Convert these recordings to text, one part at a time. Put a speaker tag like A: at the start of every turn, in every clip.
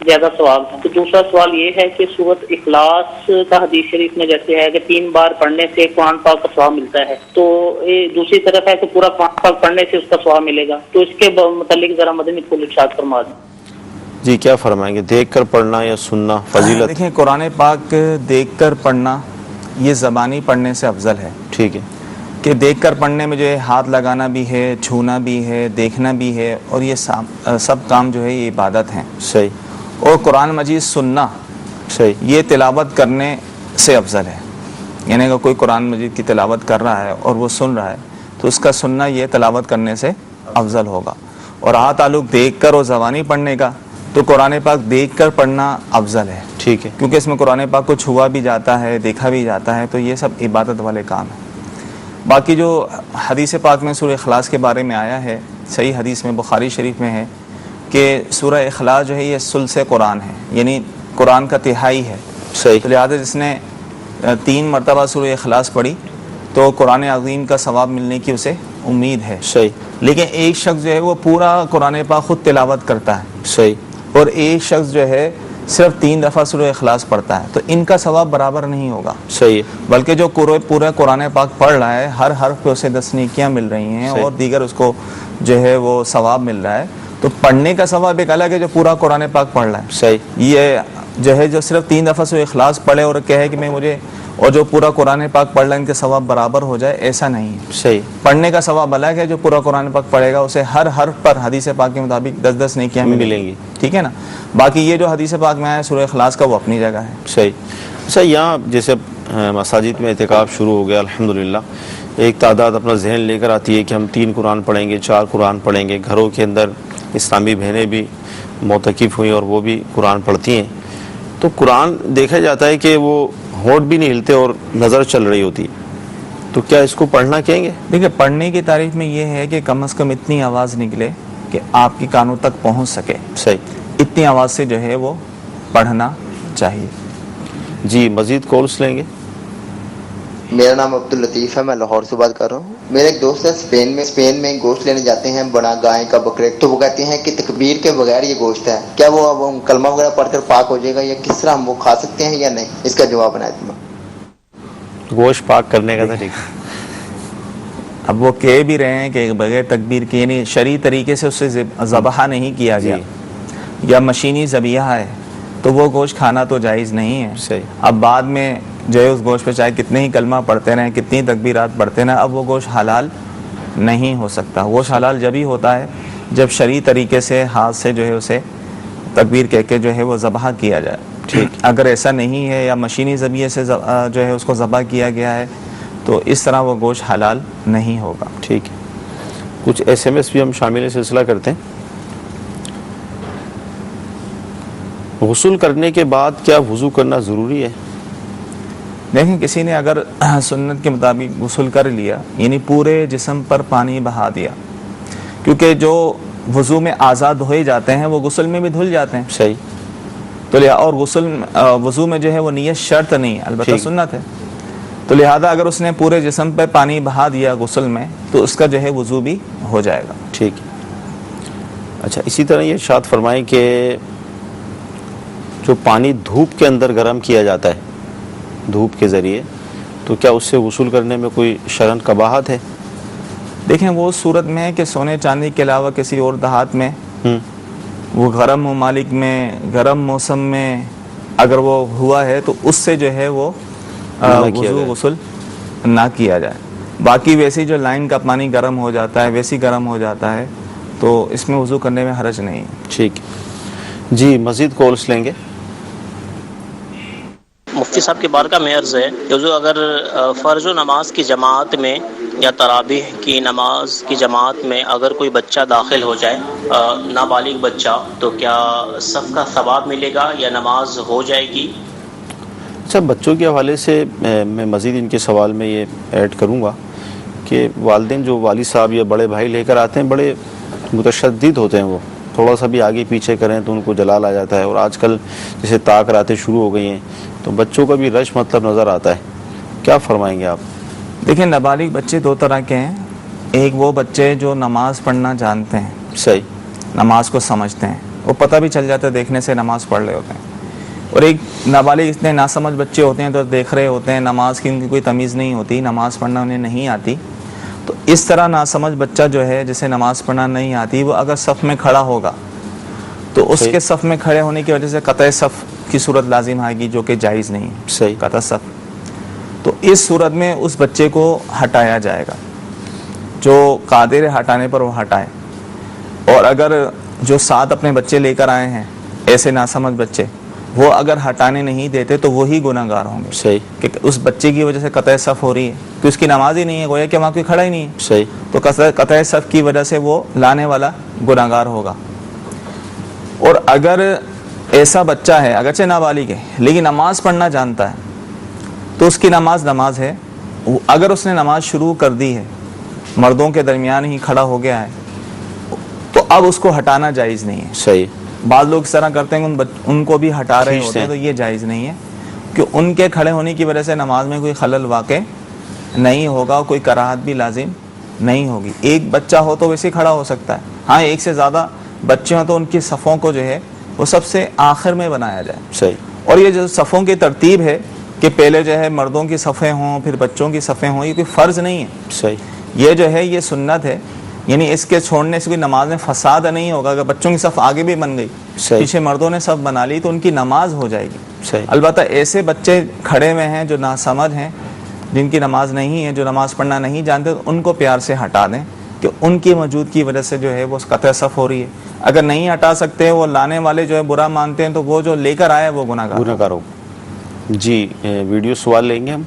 A: زیادہ ثواب ہے. تو دوسرا سوال یہ ہے کہ سورۃ اخلاص کا حدیث شریف میں جیسے ہے کہ 3 بار پڑھنے سے قرآن پاک کا ثواب ملتا ہے, تو یہ دوسری طرف ہے کہ پورا قرآن پاک پڑھنے سے اس کا ثواب ملے گا, تو اس کے متعلق ذرا مدنی کو ارشاد فرما دیں.
B: جی کیا فرمائیں گے, دیکھ کر پڑھنا یا سننا فضیلت؟
C: دیکھیں قرآن پاک دیکھ کر پڑھنا یہ زبانی پڑھنے سے افضل ہے.
B: ٹھیک ہے
C: کہ دیکھ کر پڑھنے میں جو ہے ہاتھ لگانا بھی ہے, چھونا بھی ہے, دیکھنا بھی ہے, اور یہ سب کام جو ہے یہ عبادت ہیں.
B: صحیح.
C: اور قرآن مجید سننا
B: صحیح,
C: یہ تلاوت کرنے سے افضل ہے. یعنی اگر کوئی قرآن مجید کی تلاوت کر رہا ہے اور وہ سن رہا ہے تو اس کا سننا یہ تلاوت کرنے سے افضل ہوگا. اور رہا تعلق دیکھ کر اور زبانی پڑھنے کا, تو قرآن پاک دیکھ کر پڑھنا افضل ہے.
B: ٹھیک ہے,
C: کیونکہ اس میں قرآن پاک کو چھوا بھی جاتا ہے, دیکھا بھی جاتا ہے, تو یہ سب عبادت والے کام ہیں. باقی جو حدیث پاک میں سورہ اخلاص کے بارے میں آیا ہے, صحیح حدیث میں بخاری شریف میں ہے کہ سورہ اخلاص جو ہے یہ ثلث قرآن ہے, یعنی قرآن کا تہائی ہے.
B: صحیح.
C: تو لہٰذا جس نے 3 مرتبہ سورہ اخلاص پڑھی تو قرآن عظیم کا ثواب ملنے کی اسے امید ہے.
B: صحیح.
C: لیکن ایک شخص جو ہے وہ پورا قرآن پاک خود تلاوت کرتا ہے,
B: صحیح,
C: اور ایک شخص جو ہے صرف 3 دفعہ سورہ اخلاص پڑھتا ہے, تو ان کا ثواب برابر نہیں ہوگا.
B: صحیح.
C: بلکہ جو پورا قرآن پاک پڑھ رہا ہے ہر حرف پہ اسے 10 نیکیاں مل رہی ہیں, اور دیگر اس کو جو ہے وہ ثواب مل رہا ہے. تو پڑھنے کا ثواب ایک الگ ہے جو پورا قرآن پاک پڑھ رہا ہے.
B: صحیح.
C: یہ جو ہے جو صرف 3 دفعہ سورہ اخلاص پڑھے اور کہے کہ میں مجھے اور جو پورا قرآن پاک پڑھ رہا ہے ان کے ثواب برابر ہو جائے, ایسا نہیں ہے.
B: صحیح.
C: پڑھنے کا ثواب الگ ہے, جو پورا قرآن پاک پڑھے گا اسے ہر حرف پر حدیث پاک کے مطابق 10 نیکیاں ملیں گی. ٹھیک ہے نا. باقی یہ جو حدیث پاک میں آیا ہے سورہ اخلاص کا, وہ اپنی جگہ ہے.
B: صحیح. اچھا, یہاں جیسے مساجد میں اعتکاف شروع ہو گیا الحمدللہ, ایک تعداد اپنا ذہن لے کر آتی ہے کہ ہم 3 قرآن پڑھیں گے, 4 قرآن پڑھیں گے. گھروں کے اندر اسلامی بہنیں بھی معتکف ہوئیں اور وہ بھی قرآن پڑھتی ہیں. تو قرآن دیکھا جاتا ہے کہ وہ ہونٹ بھی نہیں ہلتے اور نظر چل رہی ہوتی, تو کیا اس کو پڑھنا کہیں گے؟
C: دیکھیں پڑھنے کی تعریف میں یہ ہے کہ کم از کم اتنی آواز نکلے کہ آپ کی کانوں تک پہنچ سکے.
B: صحیح.
C: اتنی آواز سے جو ہے وہ پڑھنا چاہیے.
B: جی مزید کالس لیں گے.
D: میرا نام عبداللطیف ہے, میں لاہور سے بات کر رہا ہوں. میرا ایک دوست ہے اسپین میں گوشت لینے جاتے ہیں, بڑا گائے کا, بکرے, تو وہ کہتے ہیں کہ تکبیر کے بغیر یہ گوشت ہے, کیا وہ اب کلمہ وغیرہ پڑھ کر پاک ہو جائے گا, یا کس طرح ہم وہ کھا سکتے ہیں یا نہیں؟ اس کا جواب بنا دیں.
B: گوشت پاک کرنے کا طریقہ.
C: اب وہ کہہ بھی رہے ہیں کہ بغیر تکبیر کے, یعنی شرعی طریقے سے اسے ذبح نہیں کیا گیا یا مشینی ذبیحہ ہے, تو وہ گوشت کھانا تو جائز نہیں ہے.
B: صحیح.
C: اب بعد میں جو ہے اس گوشت پہ چاہے کتنے ہی کلمہ پڑھتے رہیں, کتنی تکبیرات پڑھتے رہیں, اب وہ گوشت حلال نہیں ہو سکتا. گوشت حلال جب ہی ہوتا ہے جب شرعی طریقے سے ہاتھ سے جو ہے اسے تکبیر کہہ کے جو ہے وہ ذبح کیا جائے. ٹھیک. اگر ایسا نہیں ہے یا مشینی ذبیحے سے جو ہے اس کو ذبح کیا گیا ہے, تو اس طرح وہ گوشت حلال نہیں ہوگا.
B: ٹھیک ہے. کچھ SMS بھی ہم شامل سلسلہ کرتے ہیں. غسل کرنے کے بعد کیا وضو کرنا ضروری ہے؟
C: دیکھیں کسی نے اگر سنت کے مطابق غسل کر لیا, یعنی پورے جسم پر پانی بہا دیا, کیونکہ جو وضو میں آزاد ہوئے جاتے ہیں وہ غسل میں بھی دھل جاتے ہیں.
B: صحیح.
C: تو اور وضو میں جو ہے وہ نیت شرط نہیں, البتہ سنت ہے. تو لہذا اگر اس نے پورے جسم پہ پانی بہا دیا غسل میں, تو اس کا جو ہے وضو بھی ہو جائے گا.
B: ٹھیک ہے. اچھا, اسی طرح یہ ارشاد فرمائیں کہ جو پانی دھوپ کے اندر گرم کیا جاتا ہے دھوپ کے ذریعے, تو کیا اس سے غسل کرنے میں کوئی شرعاً قباحت ہے؟
C: دیکھیں وہ صورت میں ہے کہ سونے چاندی کے علاوہ کسی اور دھات میں, وہ گرم ممالک میں گرم موسم میں اگر وہ ہوا ہے تو اس سے جو ہے وہ غسل نہ کیا جائے. باقی ویسی جو لائن کا پانی گرم ہو جاتا ہے ویسی گرم ہو جاتا ہے تو اس میں وضو کرنے میں حرج نہیں.
B: ٹھیک. جی مزید کالس لیں گے.
E: مفتی صاحب کی بارگاہ میں عرض ہے کہ جو اگر فرض و نماز کی جماعت میں یا تراویح کی نماز کی جماعت میں اگر کوئی بچہ داخل ہو جائے, نابالغ بچہ, تو کیا صف کا ثواب ملے گا یا نماز ہو جائے گی؟
B: اچھا, بچوں کے حوالے سے میں مزید ان کے سوال میں یہ ایڈ کروں گا کہ والدین جو والد صاحب یا بڑے بھائی لے کر آتے ہیں بڑے متشدد ہوتے ہیں, وہ تھوڑا سا بھی آگے پیچھے کریں تو ان کو جلال آ جاتا ہے. اور آج کل جیسے طاق راتیں شروع ہو گئی ہیں تو بچوں کا بھی رش مطلب نظر آتا ہے. کیا فرمائیں گے آپ؟
C: دیکھیں نابالغ بچے 2 طرح کے ہیں. ایک وہ بچے جو نماز پڑھنا جانتے ہیں,
B: صحیح,
C: نماز کو سمجھتے ہیں, وہ پتہ بھی چل جاتا ہے دیکھنے سے نماز پڑھ رہے ہوتے ہیں. اور ایک نابالغ اتنے ناسمجھ بچے ہوتے ہیں تو دیکھ رہے ہوتے ہیں, نماز کی ان کی کوئی تمیز نہیں ہوتی, نماز پڑھنا انہیں نہیں آتی. تو اس طرح ناسمجھ بچہ جو ہے جسے نماز پڑھنا نہیں آتی, وہ اگر صف میں کھڑا ہوگا تو اس کے صف میں کھڑے ہونے کی وجہ سے قطع صف کی صورت لازم آئے گی, جو کہ جائز نہیں ہے.
B: صحیح.
C: قطع صف. تو اس صورت میں اس بچے کو ہٹایا جائے گا, جو قادر ہے ہٹانے پر وہ ہٹائے. اور اگر جو ساتھ اپنے بچے لے کر آئے ہیں ایسے ناسمجھ بچے, وہ اگر ہٹانے نہیں دیتے تو وہی گناہ گار ہوں گے.
B: صحیح.
C: کہ اس بچے کی وجہ سے قطع صف ہو رہی ہے, کہ اس کی نماز ہی نہیں ہے, گویا کہ وہاں کوئی کھڑا ہی نہیں ہے.
B: صحیح.
C: تو قطع صف کی وجہ سے وہ لانے والا گناہ گار ہوگا. اور اگر ایسا بچہ ہے اگرچہ نابالغ ہے لیکن نماز پڑھنا جانتا ہے تو اس کی نماز ہے. اگر اس نے نماز شروع کر دی ہے, مردوں کے درمیان ہی کھڑا ہو گیا ہے, تو اب اس کو ہٹانا جائز نہیں ہے.
B: صحیح.
C: بعض لوگ اس طرح کرتے ہیں ان کو بھی ہٹا رہے ہوتے ہیں, تو یہ جائز نہیں ہے, کہ ان کے کھڑے ہونے کی وجہ سے نماز میں کوئی خلل واقع نہیں ہوگا, کوئی کراہت بھی لازم نہیں ہوگی. ایک بچہ ہو تو ویسے کھڑا ہو سکتا ہے, ہاں ایک سے زیادہ بچے ہوں تو ان کی صفوں کو جو ہے وہ سب سے آخر میں بنایا جائے.
B: صحیح.
C: اور یہ جو صفوں کی ترتیب ہے کہ پہلے جو ہے مردوں کی صفیں ہوں پھر بچوں کی صفیں ہوں, یہ کوئی فرض نہیں ہے.
B: صحیح.
C: یہ جو ہے یہ سنت ہے, یعنی اس کے چھوڑنے سے کوئی نماز میں فساد نہیں ہوگا. اگر بچوں کی صف آگے بھی بن گئی, پیچھے مردوں نے صف بنا لی, تو ان کی نماز ہو جائے گی.
B: صحیح.
C: البتہ ایسے بچے کھڑے ہوئے ہیں جو ناسمجھ ہیں, جن کی نماز نہیں ہے, جو نماز پڑھنا نہیں جانتے, تو ان کو پیار سے ہٹا دیں, کہ ان کی موجود کی وجہ سے جو ہے وہ قطع صف ہو رہی ہے. اگر نہیں ہٹا سکتے, وہ لانے والے جو ہے برا مانتے ہیں, تو وہ جو لے کر آئے وہ گناہ گار
B: ہو. جی ویڈیو سوال لیں گے ہم.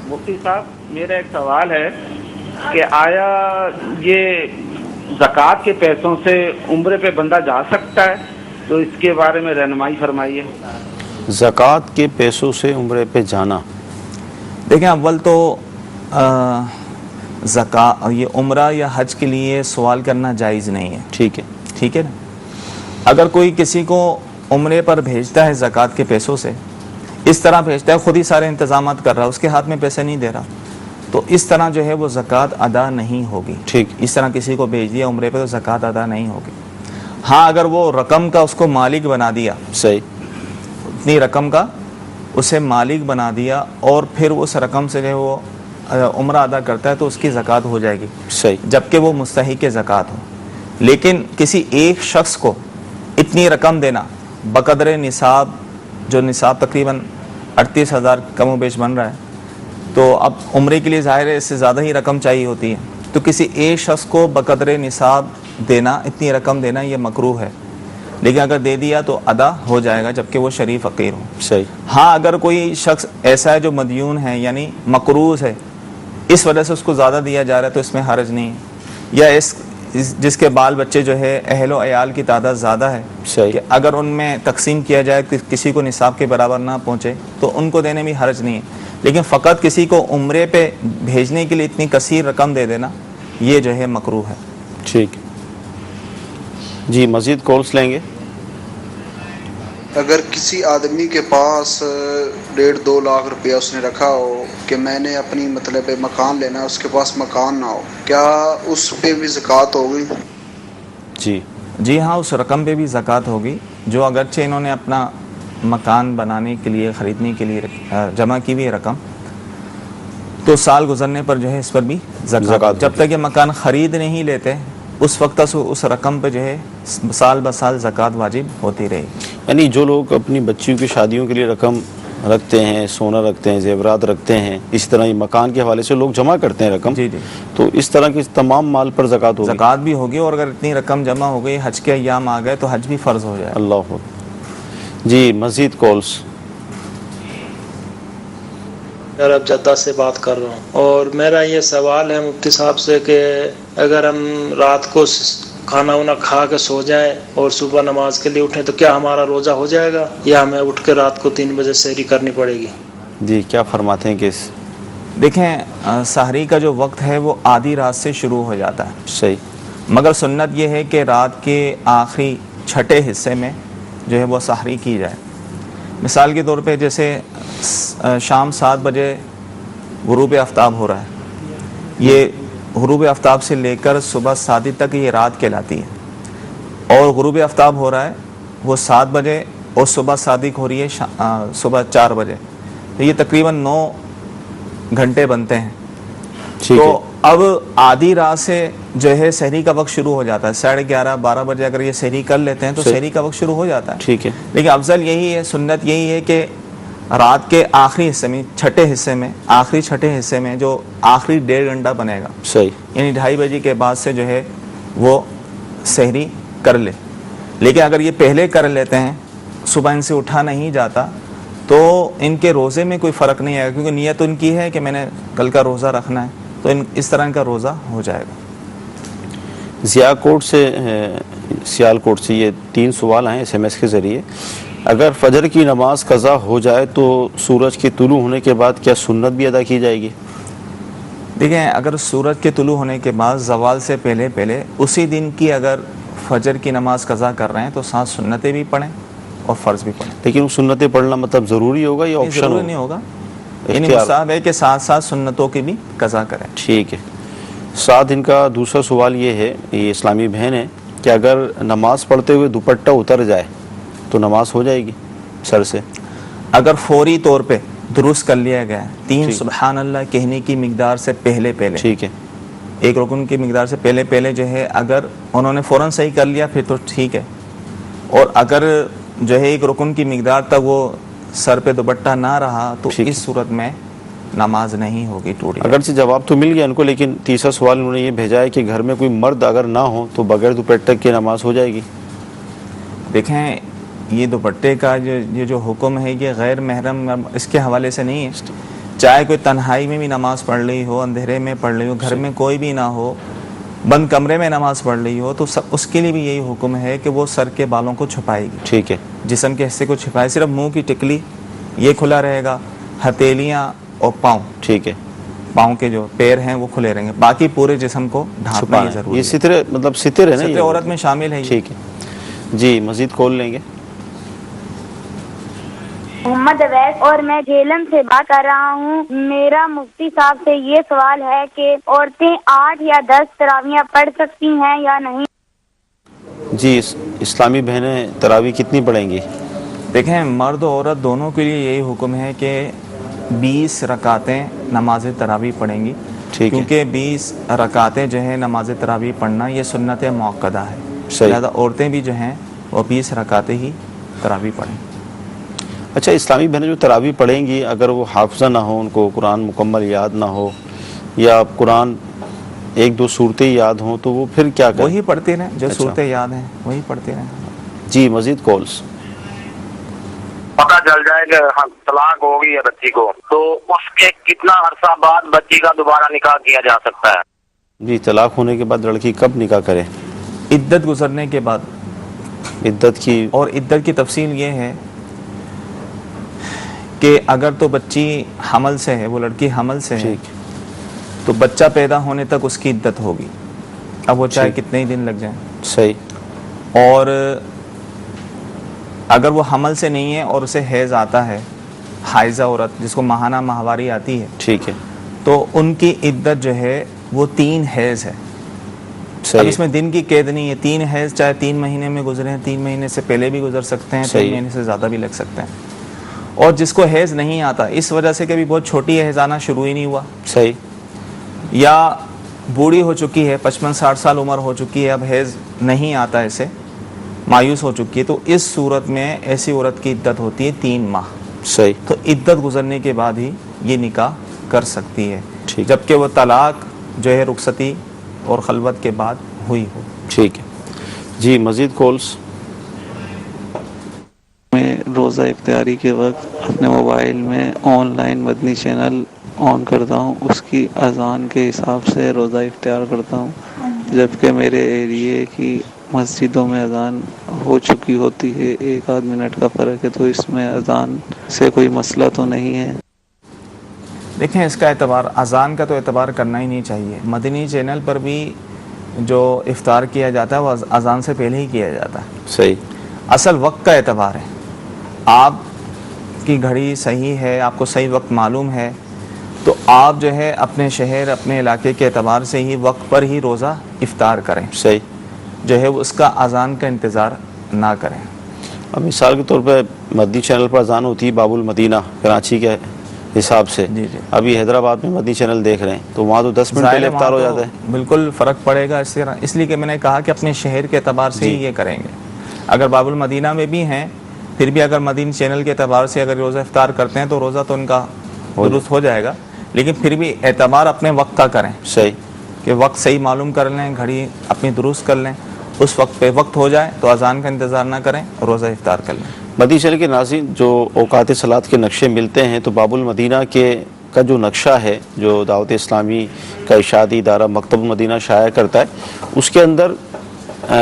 F: مفتی صاحب, میرا ایک سوال ہے کہ آیا یہ زکوٰۃ کے پیسوں سے عمرے پہ بندہ جا سکتا ہے؟ تو اس کے بارے میں رہنمائی فرمائیے.
B: زکوٰۃ کے پیسوں سے عمرے پہ جانا,
C: دیکھیں اول تو یہ عمرہ یا حج کے لیے سوال کرنا جائز نہیں ہے.
B: ٹھیک ہے.
C: ٹھیک ہے نا. اگر کوئی کسی کو عمرے پر بھیجتا ہے زکوٰۃ کے پیسوں سے, اس طرح بھیجتا ہے, خود ہی سارے انتظامات کر رہا ہے, اس کے ہاتھ میں پیسے نہیں دے رہا, تو اس طرح جو ہے وہ زکوٰۃ ادا نہیں ہوگی.
B: ٹھیک.
C: اس طرح کسی کو بھیج دیا عمرے پہ تو زکوٰۃ ادا نہیں ہوگی. ہاں اگر وہ رقم کا اس کو مالک بنا دیا,
B: صحیح,
C: اتنی رقم کا اسے مالک بنا دیا, اور پھر اس رقم سے جو ہے وہ عمرہ ادا کرتا ہے, تو اس کی زکوٰۃ ہو جائے گی.
B: صحیح.
C: جبکہ وہ مستحق زکوٰۃ ہو. لیکن کسی ایک شخص کو اتنی رقم دینا بقدر نصاب, جو نصاب تقریباً 38,000 کم و بیش بن رہا ہے, تو اب عمرے کے لیے ظاہر ہے اس سے زیادہ ہی رقم چاہیے ہوتی ہے, تو کسی ایک شخص کو بقدر نصاب دینا, اتنی رقم دینا, یہ مکروہ ہے. لیکن اگر دے دیا تو ادا ہو جائے گا, جبکہ وہ شریف فقیر ہو.
B: صحیح.
C: ہاں اگر کوئی شخص ایسا ہے جو مدیون ہے, یعنی مقروض ہے, اس وجہ سے اس کو زیادہ دیا جا رہا ہے, تو اس میں حرج نہیں ہے. یا جس کے بال بچے جو ہے اہل و عیال کی تعداد زیادہ ہے, کہ اگر ان میں تقسیم کیا جائے کسی کو نصاب کے برابر نہ پہنچے, تو ان کو دینے میں حرج نہیں ہے. لیکن فقط کسی کو عمرے پہ بھیجنے کے لیے اتنی کثیر رقم دے دینا, یہ جو ہے مکروہ ہے.
B: ٹھیک. جی مزید کالس لیں گے.
G: اگر کسی آدمی کے پاس 1.5-2 لاکھ روپیہ اس نے رکھا ہو کہ میں نے اپنی مطلب مکان لینا ہے, اس کے پاس مکان نہ ہو, کیا اس پہ بھی زکوٰۃ ہوگی؟
C: جی ہاں, اس رقم پہ بھی زکوٰۃ ہوگی, جو اگرچہ انہوں نے اپنا مکان بنانے کے لیے, خریدنے کے لیے جمع کی ہوئی رقم, تو سال گزرنے پر جو ہے اس پر بھی زکوٰۃ. جب تک یہ مکان خرید نہیں لیتے اس وقت اس رقم پہ جو ہے سال بسال زکوٰۃ واجب ہوتی رہے.
B: یعنی جو لوگ اپنی بچیوں کی شادیوں کے لیے رقم رکھتے ہیں, سونا رکھتے ہیں, زیورات رکھتے ہیں, اسی طرح یہ مکان کے حوالے سے لوگ جمع کرتے ہیں رقم,
C: جی جی,
B: تو اس طرح کے تمام مال پر زکوٰۃ ہوگی.
C: زکوٰۃ بھی ہوگی, اور اگر اتنی رقم جمع ہو گئی, حج کے ایام آ گئے, تو حج بھی فرض ہو جائے.
B: اللہ. جی مزید کالس.
H: میں اب جدہ سے بات کر رہا ہوں, اور میرا یہ سوال ہے مفتی صاحب سے کہ اگر ہم رات کو کھانا وانا کھا کے سو جائیں اور صبح نماز کے لیے اٹھیں, تو کیا ہمارا روزہ ہو جائے گا, یا ہمیں اٹھ کے رات کو 3 بجے سحری کرنی پڑے گی؟
B: جی کیا فرماتے ہیں کہ
C: دیکھیں سحری کا جو وقت ہے وہ آدھی رات سے شروع ہو جاتا ہے.
B: صحیح.
C: مگر سنت یہ ہے کہ رات کے آخری چھٹے حصے میں جو ہے وہ سحری کی جائے. مثال کے طور پہ جیسے شام 7 بجے غروب آفتاب ہو رہا ہے, یہ غروب آفتاب سے لے کر صبح صادق تک یہ رات کہلاتی ہے، اور غروب آفتاب ہو رہا ہے وہ 7 بجے اور صبح صادق ہو رہی ہے صبح 4 بجے، تو یہ تقریباً 9 گھنٹے بنتے ہیں۔ تو اب آدھی رات سے جو ہے سحری کا وقت شروع ہو جاتا ہے، 11:30 12 بجے اگر یہ سحری کر لیتے ہیں تو سحری کا وقت شروع ہو جاتا ہے۔
B: ٹھیک ہے،
C: لیکن افضل یہی ہے، سنت یہی ہے کہ رات کے آخری حصے میں، چھٹے حصے میں جو آخری 1.5 گھنٹہ بنے گا،
B: صحیح،
C: یعنی 2:30 بجے کے بعد سے جو ہے وہ سحری کر لے۔ لیکن اگر یہ پہلے کر لیتے ہیں، صبح ان سے اٹھا نہیں جاتا، تو ان کے روزے میں کوئی فرق نہیں آئے گا، کیونکہ نیت ان کی ہے کہ میں نے کل کا روزہ رکھنا ہے، تو اس طرح ان کا روزہ ہو جائے گا۔
B: سیال کوٹ سے یہ 3 سوال آئے SMS کے ذریعے۔ اگر فجر کی نماز قضا ہو جائے تو سورج کے طلوع ہونے کے بعد کیا سنت بھی ادا کی جائے گی؟
C: دیکھیں، اگر سورج کے طلوع ہونے کے بعد زوال سے پہلے اسی دن کی اگر فجر کی نماز قضا کر رہے ہیں تو 7 سنتیں بھی پڑھیں اور فرض بھی پڑھیں۔
B: لیکن وہ سنتیں پڑھنا مطلب ضروری ہوگا یا آپشن
C: ضروری نہیں ہوگا، یعنی مستحب ہے کہ 7 سنتوں کی بھی قضا کریں۔
B: ٹھیک ہے۔ ساتھ ان کا دوسرا سوال یہ ہے، یہ اسلامی بہن ہے، کہ اگر نماز پڑھتے ہوئے دوپٹہ اتر جائے تو نماز ہو جائے گی سر سے؟
C: اگر فوری طور پہ درست کر لیا گیا 3 سبحان اللہ کہنے کی مقدار سے پہلے،
B: ٹھیک ہے،
C: ایک رکن کی مقدار سے پہلے جو ہے اگر انہوں نے فوراً صحیح کر لیا پھر تو ٹھیک ہے، اور اگر جو ہے ایک رکن کی مقدار تک وہ سر پہ دوپٹہ نہ رہا تو اس صورت میں نماز نہیں ہوگی، ٹوٹی۔
B: اگرچہ جواب تو مل گیا ان کو، لیکن تیسرا سوال انہوں نے یہ بھیجا ہے کہ گھر میں کوئی مرد اگر نہ ہو تو بغیر دوپٹے کے نماز ہو جائے گی؟
C: دیکھیں، یہ دوپٹے کا یہ جو حکم ہے یہ غیر محرم اس کے حوالے سے نہیں ہے، چاہے کوئی تنہائی میں بھی نماز پڑھ رہی ہو، اندھیرے میں پڑھ رہی ہو، گھر میں کوئی بھی نہ ہو، بند کمرے میں نماز پڑھ رہی ہو، تو اس کے لیے بھی یہی حکم ہے کہ وہ سر کے بالوں کو چھپائے گی،
B: ٹھیک ہے،
C: جسم کے حصے کو چھپائے، صرف منہ کی ٹکلی یہ کھلا رہے گا، ہتھیلیاں اور پاؤں،
B: ٹھیک ہے،
C: پاؤں کے جو پیر ہیں وہ کھلے رہیں گے، باقی پورے جسم کو ڈھانپنا ہی ضروری ہے۔
B: یہ ستر مطلب ستر ہے نا،
C: ستر عورت میں شامل ہے۔
B: ٹھیک ہے جی، مزید کال لیں گے۔
I: محمد اویس اور میں جھیلم سے بات کر رہا ہوں۔ میرا مفتی صاحب سے یہ سوال ہے کہ عورتیں 8 یا 10 تراویح پڑھ سکتی ہیں یا نہیں؟
B: جی، اسلامی بہنیں تراویح کتنی پڑھیں گی؟
C: دیکھیں، مرد و عورت دونوں کے لیے یہی حکم ہے کہ 20 رکعتیں نماز تراویح پڑھیں گی، کیونکہ 20 رکعتیں جو ہے نماز تراویح پڑھنا یہ سنت موقدہ ہے، لہذا عورتیں بھی جو ہیں وہ 20 رکعتیں ہی تراویح پڑھیں۔
B: اچھا، اسلامی بہنیں جو تراویح پڑھیں گی اگر وہ حافظہ نہ ہو، ان کو قرآن مکمل یاد نہ ہو، یا قرآن 1-2 صورتیں یاد ہوں، تو وہ پھر کیا کریں؟
C: وہی پڑھتے رہیں جو صورتیں یاد ہیں، وہی پڑھتے رہیں۔
B: جی، مزید کالز۔
J: پتہ چل جائے کہ طلاق ہو گئی ہے بچی کو، تو اس کے کتنا عرصہ بعد بچی کا دوبارہ نکاح کیا جا سکتا ہے؟
B: جی، طلاق ہونے کے بعد لڑکی کب نکاح کرے؟
C: عدت گزرنے کے بعد۔
B: عدت کی
C: اور عدت کی تفصیل یہ ہے کہ اگر تو بچی حمل سے ہے، وہ لڑکی حمل سے ہے، تو بچہ پیدا ہونے تک اس کی عدت ہوگی، اب وہ چاہے کتنے ہی دن لگ جائیں۔
B: صحیح۔
C: اور اگر وہ حمل سے نہیں ہے اور اسے حیض آتا ہے، حائضہ عورت جس کو ماہانہ ماہواری آتی ہے،
B: ٹھیک ہے،
C: تو ان کی عدت جو ہے وہ 3 حیض ہے۔ اب اس میں دن کی قید نہیں ہے، 3 حیض چاہے 3 مہینے میں گزرے ہیں، 3 مہینے سے پہلے بھی گزر سکتے ہیں، 3 مہینے سے زیادہ بھی لگ سکتے ہیں۔ اور جس کو حیض نہیں آتا اس وجہ سے کہ بھی بہت چھوٹی حیض آنا شروع ہی نہیں ہوا،
B: صحیح،
C: یا بوڑھی ہو چکی ہے، 55-60 سال عمر ہو چکی ہے، اب حیض نہیں آتا، ایسے مایوس ہو چکی ہے، تو اس صورت میں ایسی عورت کی عدت ہوتی ہے 3 ماہ۔
B: صحیح۔
C: تو عدت گزرنے کے بعد ہی یہ نکاح کر سکتی ہے، جبکہ وہ طلاق جو ہے رخصتی اور خلوت کے بعد ہوئی ہو۔
B: ٹھیک ہے جی، مزید کالز۔
K: میں روزہ افطاری کے وقت اپنے موبائل میں آن لائن مدنی چینل آن کرتا ہوں، اس کی اذان کے حساب سے روزہ افطار کرتا ہوں، جبکہ میرے ایریے کی مسجدوں میں اذان ہو چکی ہوتی ہے، 1-8 منٹ کا فرق ہے، تو اس میں اذان سے کوئی مسئلہ تو نہیں ہے؟
C: دیکھیں، اس کا اعتبار اذان کا تو اعتبار کرنا ہی نہیں چاہیے، مدنی چینل پر بھی جو افطار کیا جاتا ہے وہ اذان سے پہلے ہی کیا جاتا ہے۔
B: صحیح۔
C: اصل وقت کا اعتبار ہے، آپ کی گھڑی صحیح ہے، آپ کو صحیح وقت معلوم ہے، تو آپ جو ہے اپنے شہر اپنے علاقے کے اعتبار سے ہی وقت پر ہی روزہ افطار کریں،
B: صحیح،
C: جو ہے اس کا اذان کا انتظار نہ کریں۔
B: اب مثال کے طور پہ مدنی چینل پر اذان ہوتی ہے باب المدینہ کراچی کے حساب سے،
C: جی جی،
B: ابھی حیدرآباد میں مدنی چینل دیکھ رہے ہیں تو وہاں تو 10 منٹ پہلے افطار ہو جاتا ہے،
C: بالکل فرق پڑے گا اس لیے کہ میں نے کہا کہ اپنے شہر کے اعتبار سے ہی یہ کریں گے۔ اگر باب المدینہ میں بھی ہیں پھر بھی اگر مدین چینل کے اعتبار سے اگر روزہ افطار کرتے ہیں تو روزہ تو ان کا درست ہو جائے گا، لیکن پھر بھی اعتبار اپنے وقت کا کریں،
B: صحیح،
C: کہ وقت صحیح معلوم کر لیں، گھڑی اپنی درست کر لیں، اس وقت پہ وقت ہو جائے تو اذان کا انتظار نہ کریں، روزہ افطار کر لیں۔
B: مدنی چینل کے ناظرین، جو اوقات صلات کے نقشے ملتے ہیں تو باب المدینہ کا جو نقشہ ہے جو دعوت اسلامی کا ارشادی ادارہ مکتب المدینہ شائع کرتا ہے، اس کے اندر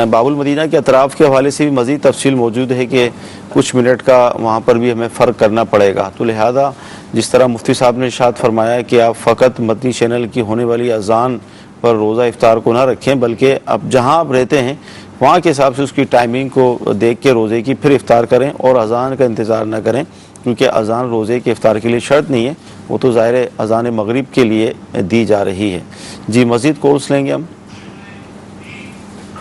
B: باب المدینہ کے اطراف کے حوالے سے بھی مزید تفصیل موجود ہے کہ کچھ منٹ کا وہاں پر بھی ہمیں فرق کرنا پڑے گا، تو لہذا جس طرح مفتی صاحب نے ارشاد فرمایا کہ آپ فقط مدنی چینل کی ہونے والی اذان پر روزہ افطار کو نہ رکھیں، بلکہ اب جہاں آپ رہتے ہیں وہاں کے حساب سے اس کی ٹائمنگ کو دیکھ کے روزے کی پھر افطار کریں اور اذان کا انتظار نہ کریں، کیونکہ اذان روزے کے افطار کے لیے شرط نہیں ہے، وہ تو ظاہر اذان مغرب کے لیے دی جا رہی ہے۔ جی مزید کورس لیں گے ہم۔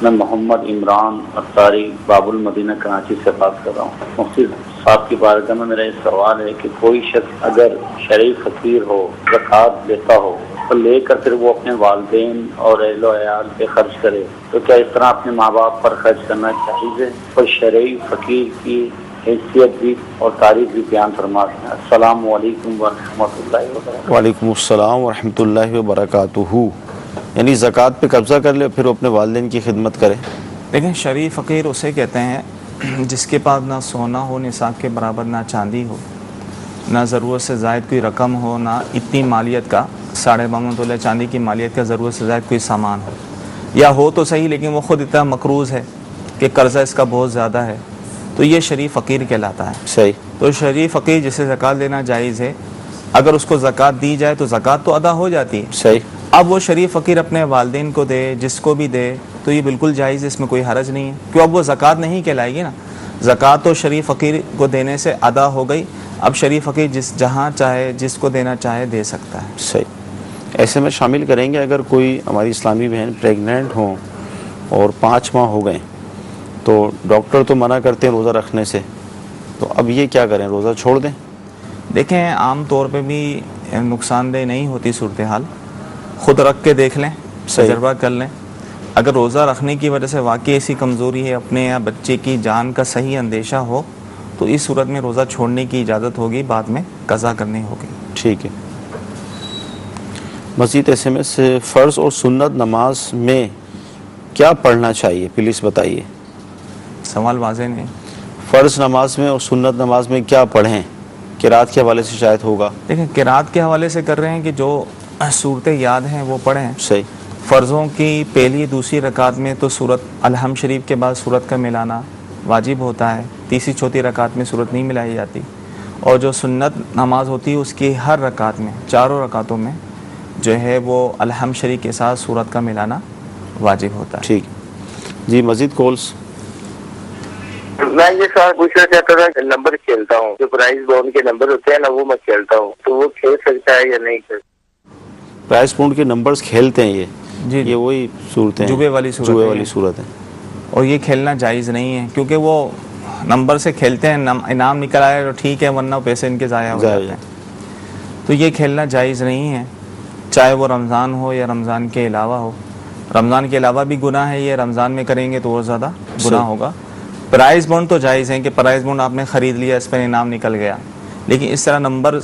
L: میں محمد عمران اتاری باب المدینہ کراچی سے بات کر رہا ہوں۔ مفتی صاحب کی بارگاہ میں میرا یہ سوال ہے کہ کوئی شخص اگر شرعی فقیر ہو، زکوٰۃ دیتا ہو تو لے کر پھر وہ اپنے والدین اور اہل و عیال پہ خرچ کرے تو کیا اس طرح اپنے ماں باپ پر خرچ کرنا جائز ہے؟ اور شرعی فقیر کی حیثیت بھی اور تعریف بھی بیان فرماتے ہیں۔ السلام علیکم ورحمۃ اللہ وبرکاتہ۔
B: وعلیکم السلام ورحمۃ اللہ وبرکاتہ۔ یعنی زکوٰۃ پہ قبضہ کر لے پھر اپنے والدین کی خدمت کرے۔
C: دیکھیں شرعی فقیر اسے کہتے ہیں جس کے پاس نہ سونا ہو نصاب کے برابر، نہ چاندی ہو، نہ ضرورت سے زائد کوئی رقم ہو، نہ اتنی مالیت کا 52.5 تولہ چاندی کی مالیت کا ضرورت سے زائد کوئی سامان ہو، یا ہو تو صحیح لیکن وہ خود اتنا مقروض ہے کہ قرضہ اس کا بہت زیادہ ہے، تو یہ شرعی فقیر کہلاتا ہے۔
B: صحیح۔
C: تو شرعی فقیر جسے زکوٰۃ دینا جائز ہے، اگر اس کو زکوٰۃ دی جائے تو زکوٰۃ تو ادا ہو جاتی ہے۔
B: صحیح۔
C: اب وہ شرعی فقیر اپنے والدین کو دے، جس کو بھی دے، تو یہ بالکل جائز ہے، اس میں کوئی حرج نہیں ہے، کیوں اب وہ زکوٰۃ نہیں کہلائے گی نا، زکوٰۃ تو شرعی فقیر کو دینے سے ادا ہو گئی، اب شرعی فقیر جہاں چاہے جس کو دینا چاہے دے سکتا ہے۔
B: صحیح۔ ایسے میں شامل کریں گے اگر کوئی ہماری اسلامی بہن پریگننٹ ہوں اور 5 ماہ ہو گئے تو ڈاکٹر تو منع کرتے ہیں روزہ رکھنے سے، تو اب یہ کیا کریں، روزہ چھوڑ دیں؟
C: دیکھیں عام طور پہ بھی نقصان دہ نہیں ہوتی صورتحال، خود رکھ کے دیکھ لیں، تجربہ کر لیں، اگر روزہ رکھنے کی وجہ سے واقعی ایسی کمزوری ہے، اپنے یا بچے کی جان کا صحیح اندیشہ ہو، تو اس صورت میں روزہ چھوڑنے کی اجازت ہوگی، بعد میں قضا کرنی ہوگی۔
B: ٹھیک ہے۔ مزید ایسے میں سے فرض اور سنت نماز میں کیا پڑھنا چاہیے پلیز بتائیے۔
C: سوال واضح نہیں۔
B: فرض نماز میں اور سنت نماز میں کیا پڑھیں؟ قرات کے حوالے سے شاید ہوگا۔
C: دیکھیں قرات کے حوالے سے کر رہے ہیں کہ جو صورتیں یاد ہیں وہ پڑھیں۔
B: صحیح۔
C: فرضوں کی پہلی دوسری رکعت میں تو سورت الحمد شریف کے بعد سورت کا ملانا واجب ہوتا ہے، تیسری چوتھی رکعت میں سورت نہیں ملائی جاتی، اور جو سنت نماز ہوتی ہے اس کی ہر رکعت میں، چاروں رکعتوں میں جو ہے وہ الحمد شریف کے ساتھ سورت کا ملانا واجب ہوتا ہے۔
B: ٹھیک جی، مزید کالز۔
J: میں یہ سوال پوچھنا چاہتا تھا کہ نمبر کھیلتا ہوں، جو پرائز بونڈ کے نمبر ہوتے ہیں نا وہ میں کھیلتا ہوں، تو وہ کھیل سکتا ہے یا نہیں کھیل؟
B: پرائز بونڈ کے نمبرز کھیلتے ہیں
C: جی،
B: یہ وہی صورتیں ہیں،
C: جوئے والی
B: صورت ہے،
C: اور یہ کھیلنا جائز نہیں ہے، کیونکہ وہ نمبر سے کھیلتے ہیں، انعام نکل آئے تو ٹھیک ہے، ورنہ پیسے ان کے ضائع ہو جاتے ہیں، تو یہ کھیلنا جائز نہیں ہے، چاہے وہ رمضان ہو یا رمضان کے علاوہ ہو۔ رمضان کے علاوہ بھی گناہ ہے، یہ رمضان میں کریں گے تو اور زیادہ گناہ ہوگا۔ پرائز بونڈ تو جائز ہیں کہ پرائز بونڈ آپ نے خرید لیا، اس پر انعام نکل گیا، لیکن اس طرح نمبر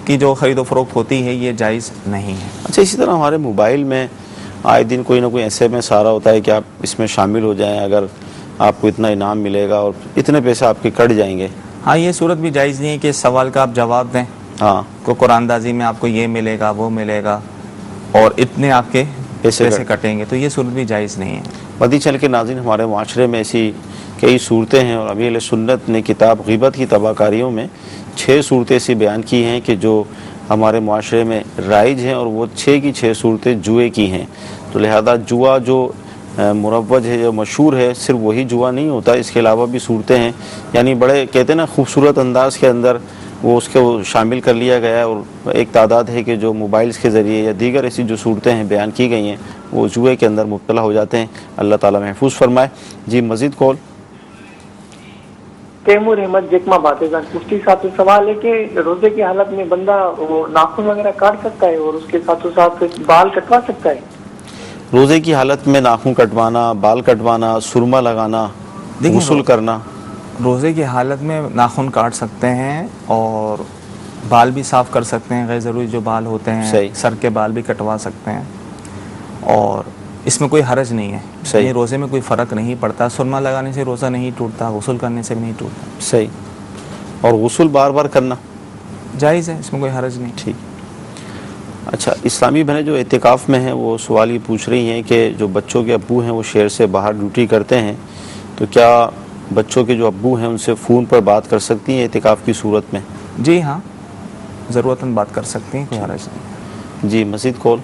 C: کی جو خرید و فروخت ہوتی ہے یہ جائز نہیں ہے۔
B: اچھا، اسی طرح ہمارے موبائل میں آئے دن کوئی نہ کوئی SMS آ رہا ہوتا ہے کہ آپ اس میں شامل ہو جائیں، اگر آپ کو اتنا انعام ملے گا اور اتنے پیسے آپ کے کٹ جائیں گے۔
C: ہاں، یہ صورت بھی جائز نہیں ہے کہ اس سوال کا آپ جواب دیں،
B: ہاں،
C: کو قرآن اندازی میں آپ کو یہ ملے گا وہ ملے گا اور اتنے آپ کے پیسے کٹیں گے، تو یہ صورت بھی جائز نہیں ہے۔
B: مدنی چینل کے ناظرین، ہمارے معاشرے میں ایسی کئی صورتیں ہیں، اور ابھی اہل سنت نے کتاب غیبت کی تباہ کاریوں میں 6 صورتیں ایسی بیان کی ہیں کہ جو ہمارے معاشرے میں رائج ہیں، اور وہ 6 کی 6 صورتیں جوئے کی ہیں، تو لہذا جوا جو مروج ہے، جو مشہور ہے، صرف وہی جوا نہیں ہوتا، اس کے علاوہ بھی صورتیں ہیں، یعنی بڑے کہتے ہیں نا خوبصورت انداز کے اندر وہ اس کو شامل کر لیا گیا ہے، اور ایک تعداد ہے کہ جو موبائلز کے ذریعے یا دیگر ایسی جو صورتیں ہیں بیان کی گئی ہیں وہ جوئے کے اندر مبتلا ہو جاتے ہیں۔ اللہ تعالیٰ محفوظ فرمائے۔ جی مزید کال۔
M: تیمور احمد جکما باتیں گنج۔ مفتی صاحب سے سوال ہے کہ روزے کی حالت میں بندہ وہ ناخن وغیرہ کاٹ سکتا ہے اور اس کے ساتھ ساتھ بال کٹوا سکتا ہے؟
B: روزے کی حالت میں ناخن کٹوانا، بال کٹوانا، سرما لگانا، غسل کرنا؟
C: روزے کی حالت میں ناخن کاٹ سکتے ہیں اور بال بھی صاف کر سکتے ہیں، غیر ضروری جو بال ہوتے ہیں، سر کے بال بھی کٹوا سکتے ہیں، اور اس میں کوئی حرج نہیں ہے، یعنی روزے میں کوئی فرق نہیں پڑتا۔ سرما لگانے سے روزہ نہیں ٹوٹتا، غسل کرنے سے بھی نہیں ٹوٹتا۔
B: صحیح۔ اور غسل بار بار کرنا
C: جائز ہے، اس میں کوئی حرج نہیں۔
B: ٹھیک۔ اچھا، اسلامی بہنیں جو اعتکاف میں ہیں وہ سوال یہ پوچھ رہی ہیں کہ جو بچوں کے ابو ہیں وہ شہر سے باہر ڈیوٹی کرتے ہیں، تو کیا بچوں کے جو ابو ہیں ان سے فون پر بات کر سکتی ہیں اعتکاف کی صورت میں؟
C: جی ہاں، ضرورتاً بات کر سکتی ہیں، کوئی حرج نہیں۔
B: جی مزید کال۔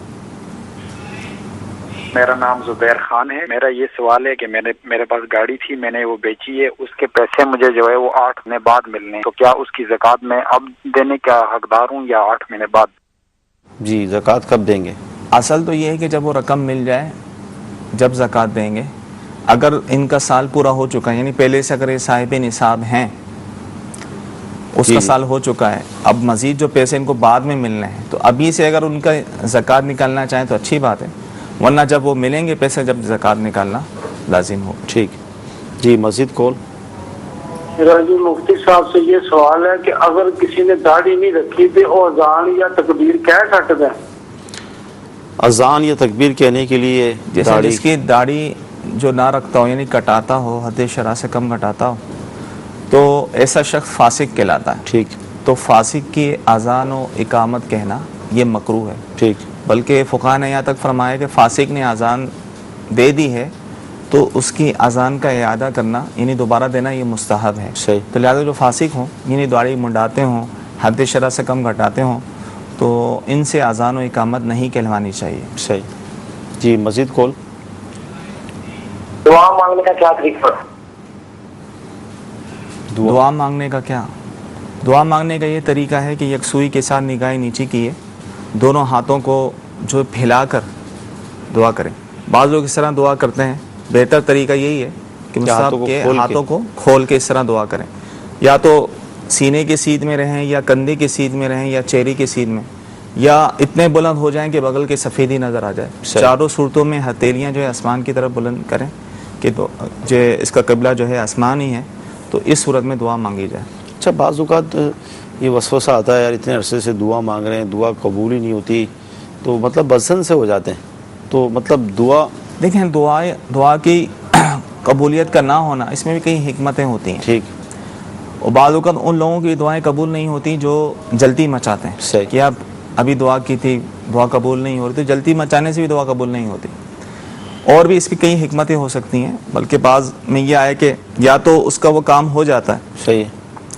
N: میرا نام زبیر خان ہے۔ میرا یہ سوال ہے کہ میرے پاس گاڑی تھی، میں نے وہ بیچی ہے، اس کے پیسے مجھے جو ہے وہ 8 مہینے بعد ملنے، تو کیا اس کی زکوٰۃ میں اب دینے کا حقدار ہوں یا 8 مہینے بعد؟
B: جی زکوٰۃ کب دیں گے؟
C: اصل تو یہ ہے کہ جب وہ رقم مل جائے جب زکوٰۃ دیں گے۔ اگر ان کا سال پورا ہو چکا ہے، یعنی پہلے سے اگر یہ صاحب نصاب ہیں، اس کا سال ہو چکا ہے، اب مزید جو پیسے ان کو بعد میں ملنے ہیں، تو ابھی سے اگر ان کا زکوٰۃ نکالنا چاہیں تو اچھی بات ہے، ورنہ جب وہ ملیں گے پیسے جب زکوٰۃ نکالنا لازم ہو۔
B: ٹھیک۔ جی مزید کال۔
O: میرا جی مفتی صاحب سے یہ سوال ہے کہ اگر کسی نے داڑھی نہیں رکھی تو وہ اذان یا تکبیر کہہ سکتا ہے؟
B: اذان یا تکبیر کہنے کے لیے
C: جیسے جس کی داڑھی جو نہ رکھتا ہو، یعنی کٹاتا ہو، حد شرع سے کم کٹاتا ہو، تو ایسا شخص فاسق کہلاتا ہے۔
B: ٹھیک۔
C: تو فاسق کی اذان و اقامت کہنا یہ مکروہ ہے۔
B: ٹھیک۔
C: بلکہ فقہاء نے یہاں تک فرمایا کہ فاسق نے اذان دے دی ہے تو اس کی اذان کا اعادہ کرنا، یعنی دوبارہ دینا، یہ مستحب ہے۔
B: صحیح۔
C: تو لہٰذا جو فاسق ہوں، یعنی داڑھی منڈاتے ہوں، حد شرع سے کم گھٹاتے ہوں، تو ان سے اذان و اقامت نہیں کہلوانی چاہیے۔
B: صحیح۔ جی مزید کال۔
O: دعا مانگنے کا کیا طریقہ؟
C: دعا مانگنے کا کیا؟ دعا مانگنے کا یہ طریقہ ہے کہ یکسوئی کے ساتھ نگاہیں نیچی کیے، دونوں ہاتھوں کو جو پھیلا کر دعا کریں۔ بعض لوگ اس طرح دعا کرتے ہیں، بہتر طریقہ یہی ہے کہ مصحف کے ہاتھوں کو کھول کے اس طرح دعا کریں، یا تو سینے کے سیدھ میں رہیں، یا کندھے کے سیدھ میں رہیں، یا چہرے کے سیدھ میں، یا اتنے بلند ہو جائیں کہ بغل کے سفیدی نظر آ جائے۔ چاروں صورتوں میں ہتھیلیاں جو ہے آسمان کی طرف بلند کریں کہ جو اس کا قبلہ جو ہے آسمان ہی ہے، تو اس صورت میں دعا مانگی جائے۔
B: اچھا، بعض اوقات یہ وسوسہ آتا ہے، یار اتنے عرصے سے دعا مانگ رہے ہیں، دعا قبول ہی نہیں ہوتی، تو مطلب بزن سے ہو جاتے ہیں، تو مطلب دعا
C: دیکھیں، دعا کی قبولیت کا نہ ہونا، اس میں بھی کئی حکمتیں ہوتی ہیں۔
B: ٹھیک۔
C: اور بعض اوقات ان لوگوں کی دعائیں قبول نہیں ہوتی جو جلدی مچاتے ہیں کہ آپ ابھی دعا کی تھی، دعا قبول نہیں ہو رہی، تو جلدی مچانے سے بھی دعا قبول نہیں ہوتی۔ اور بھی اس کی کئی حکمتیں ہو سکتی ہیں، بلکہ بعض میں یہ آئے کہ یا تو اس کا وہ کام ہو جاتا ہے،
B: صحیح،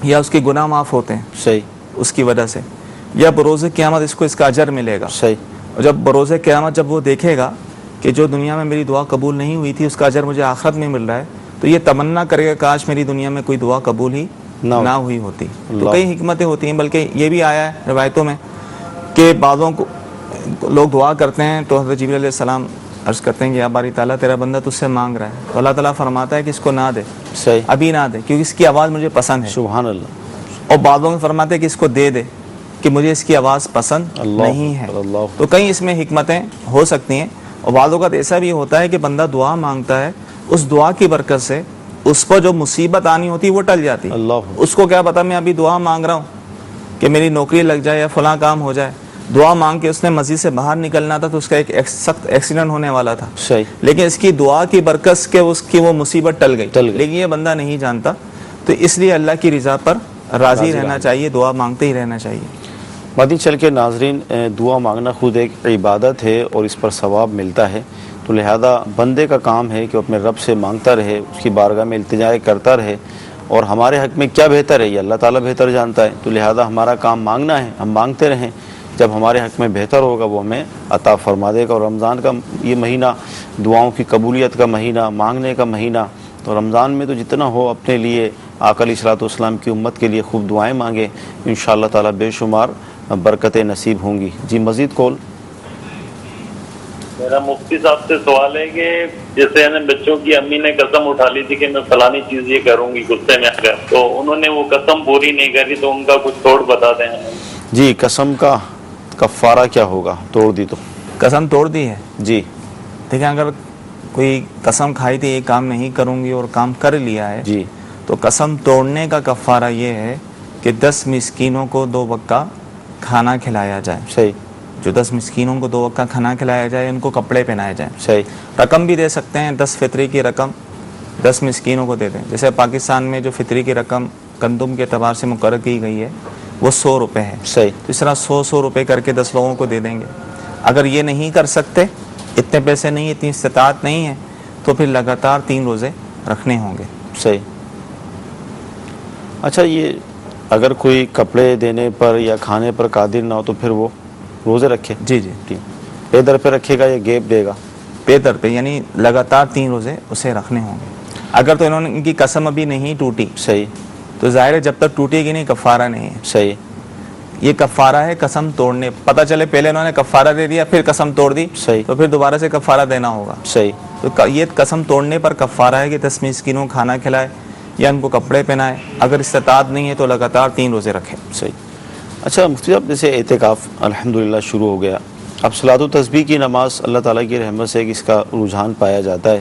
C: یا اس کے گناہ معاف ہوتے ہیں،
B: صحیح،
C: اس کی وجہ سے، یا بروز قیامت اس کو اس کا اجر ملے گا،
B: صحیح۔
C: اور جب بروز قیامت جب وہ دیکھے گا کہ جو دنیا میں میری دعا قبول نہیں ہوئی تھی اس کا اجر مجھے آخرت میں مل رہا ہے، تو یہ تمنا کرے گا کاش میری دنیا میں کوئی دعا قبول ہی نہ ہوئی ہوتی۔ تو کئی حکمتیں ہوتی ہیں، بلکہ یہ بھی آیا ہے روایتوں میں کہ بعضوں کو لوگ دعا کرتے ہیں تو حضرت جبریل علیہ السلام عرض کرتے ہیں کہ یا باری تعالیٰ تیرا بندہ تجھ سے مانگ رہا ہے، تو اللہ تعالیٰ فرماتا ہے کہ اس کو نہ دے،
B: صحیح،
C: ابھی نہ دے، کیونکہ اس کی آواز مجھے پسند ہے۔
B: سبحان اللہ۔
C: اور بعضوں میں فرماتے ہیں کہ اس کو دے دے کہ مجھے اس کی آواز پسند نہیں ہے۔ تو کئی اس میں حکمتیں ہو سکتی ہیں۔ اور بعض اوقات ایسا بھی ہوتا ہے کہ بندہ دعا مانگتا ہے، اس دعا کی برکت سے اس پر جو مصیبت آنی ہوتی ہے وہ ٹل جاتی ہے۔ اس کو کیا پتا میں ابھی دعا مانگ رہا ہوں کہ میری نوکری لگ جائے یا فلاں کام ہو جائے، دعا مانگ کے اس نے مسجد سے باہر نکلنا تھا تو اس کا ایک سخت ایکسیڈنٹ ہونے والا تھا، لیکن اس کی دعا کی برکت سے اس کی وہ مصیبت ٹل گئی، لیکن یہ بندہ نہیں جانتا۔ تو اس لیے اللہ کی رضا پر راضی رہنا چاہیے، دعا مانگتے ہی رہنا چاہیے۔
B: مدنی چل کے ناظرین، دعا مانگنا خود ایک عبادت ہے اور اس پر ثواب ملتا ہے، تو لہذا بندے کا کام ہے کہ اپنے رب سے مانگتا رہے، اس کی بارگاہ میں التجا کرتا رہے، اور ہمارے حق میں کیا بہتر ہے یہ اللہ تعالیٰ بہتر جانتا ہے، تو لہذا ہمارا کام مانگنا ہے، ہم مانگتے رہیں، جب ہمارے حق میں بہتر ہوگا وہ ہمیں عطا فرما دے گا۔ اور رمضان کا یہ مہینہ دعاؤں کی قبولیت کا مہینہ، مانگنے کا مہینہ، تو رمضان میں تو جتنا ہو اپنے لیے آقا علیہ الصلوۃ والسلام کی امت کے لیے خوب دعائیں مانگیں، انشاءاللہ تعالیٰ بے شمار برکتیں نصیب ہوں گی۔ جی مزید کال۔
P: میرا مفتی صاحب سے سوال ہے کہ جیسے بچوں کی امی نے قسم اٹھا لی تھی کہ میں فلانی چیز یہ کروں گی غصے میں آ کر، تو انہوں نے وہ قسم پوری نہیں کری، تو ان کا کچھ توڑ بتا دیں۔
B: جی قسم کا کفارہ کیا ہوگا توڑ دی تو؟
C: قسم توڑ دی ہے
B: جی
C: دیکھیں، اگر کوئی قسم کھائی تھی یہ کام نہیں کروں گی اور کام کر لیا ہے
B: جی
C: تو قسم توڑنے کا کفارہ یہ ہے کہ 10 مسکینوں کو 2 وقت کا کھانا کھلایا جائے۔
B: صحیح۔
C: جو 10 مسکینوں کو 2 وقت کا کھانا کھلایا جائے، ان کو کپڑے پہنائے جائیں۔
B: صحیح۔
C: رقم بھی دے سکتے ہیں، 10 فطری کی رقم 10 مسکینوں کو دے دیں۔ جیسے پاکستان میں جو فطری کی رقم گندم کے اعتبار سے مقرر کی گئی ہے وہ 100 روپے ہے۔
B: صحیح۔
C: تو اس طرح 100 روپے کر کے 10 لوگوں کو دے دیں گے۔ اگر یہ نہیں کر سکتے، اتنے پیسے نہیں، اتنی استطاعت نہیں ہے، تو پھر لگاتار 3 روزے رکھنے ہوں گے۔
B: صحیح۔ اچھا، یہ اگر کوئی کپڑے دینے پر یا کھانے پر قادر نہ ہو تو پھر وہ روزے رکھے؟
C: جی جی،
B: پے در پہ رکھے گا یا گیپ دے گا؟
C: پے در پہ، یعنی لگاتار 3 روزے اسے رکھنے ہوں گے۔ اگر تو انہوں نے ان کی قسم ابھی نہیں ٹوٹی،
B: صحیح،
C: تو ظاہر ہے جب تک ٹوٹے گی نہیں کفارہ نہیں ہے۔
B: صحیح۔
C: یہ کفارہ ہے قسم توڑنے، پتہ چلے پہلے انہوں نے کفارہ دے دیا پھر قسم توڑ دی،
B: صحیح،
C: تو پھر دوبارہ سے کفارہ دینا ہوگا۔
B: صحیح۔
C: تو یہ قسم توڑنے پر کفارہ ہے کہ 10 مسکینوں کو کھانا کھلائے یا ان کو کپڑے پہنائے، اگر استطاعت نہیں ہے تو لگاتار 3 روزے رکھے۔
B: صحیح۔ اچھا مفتی صاحب، جیسے اعتکاف الحمدللہ شروع ہو گیا، اب صلاۃ و تسبیح کی نماز اللہ تعالیٰ کی رحمت سے اس کا رجحان پایا جاتا ہے،